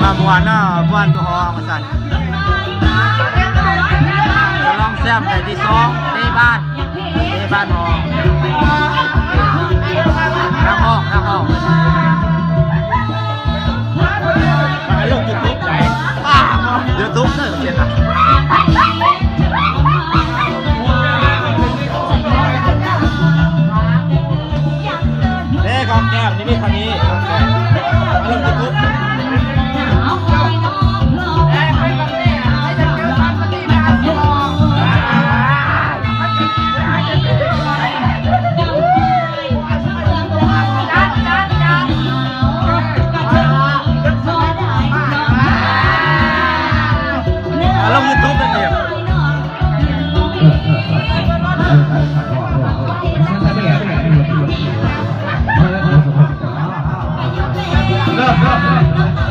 มาบวนเนาะบวนตัวหองมาสั่นลองแซมแต่ที่2เตะบ้านหองนักห้องลูกยูทูบไหนยูทูบเนอะเสียนะกองแก้มนี่คนนี้ลูกยูทูบลงยูทูบกันเดียวเริ่ม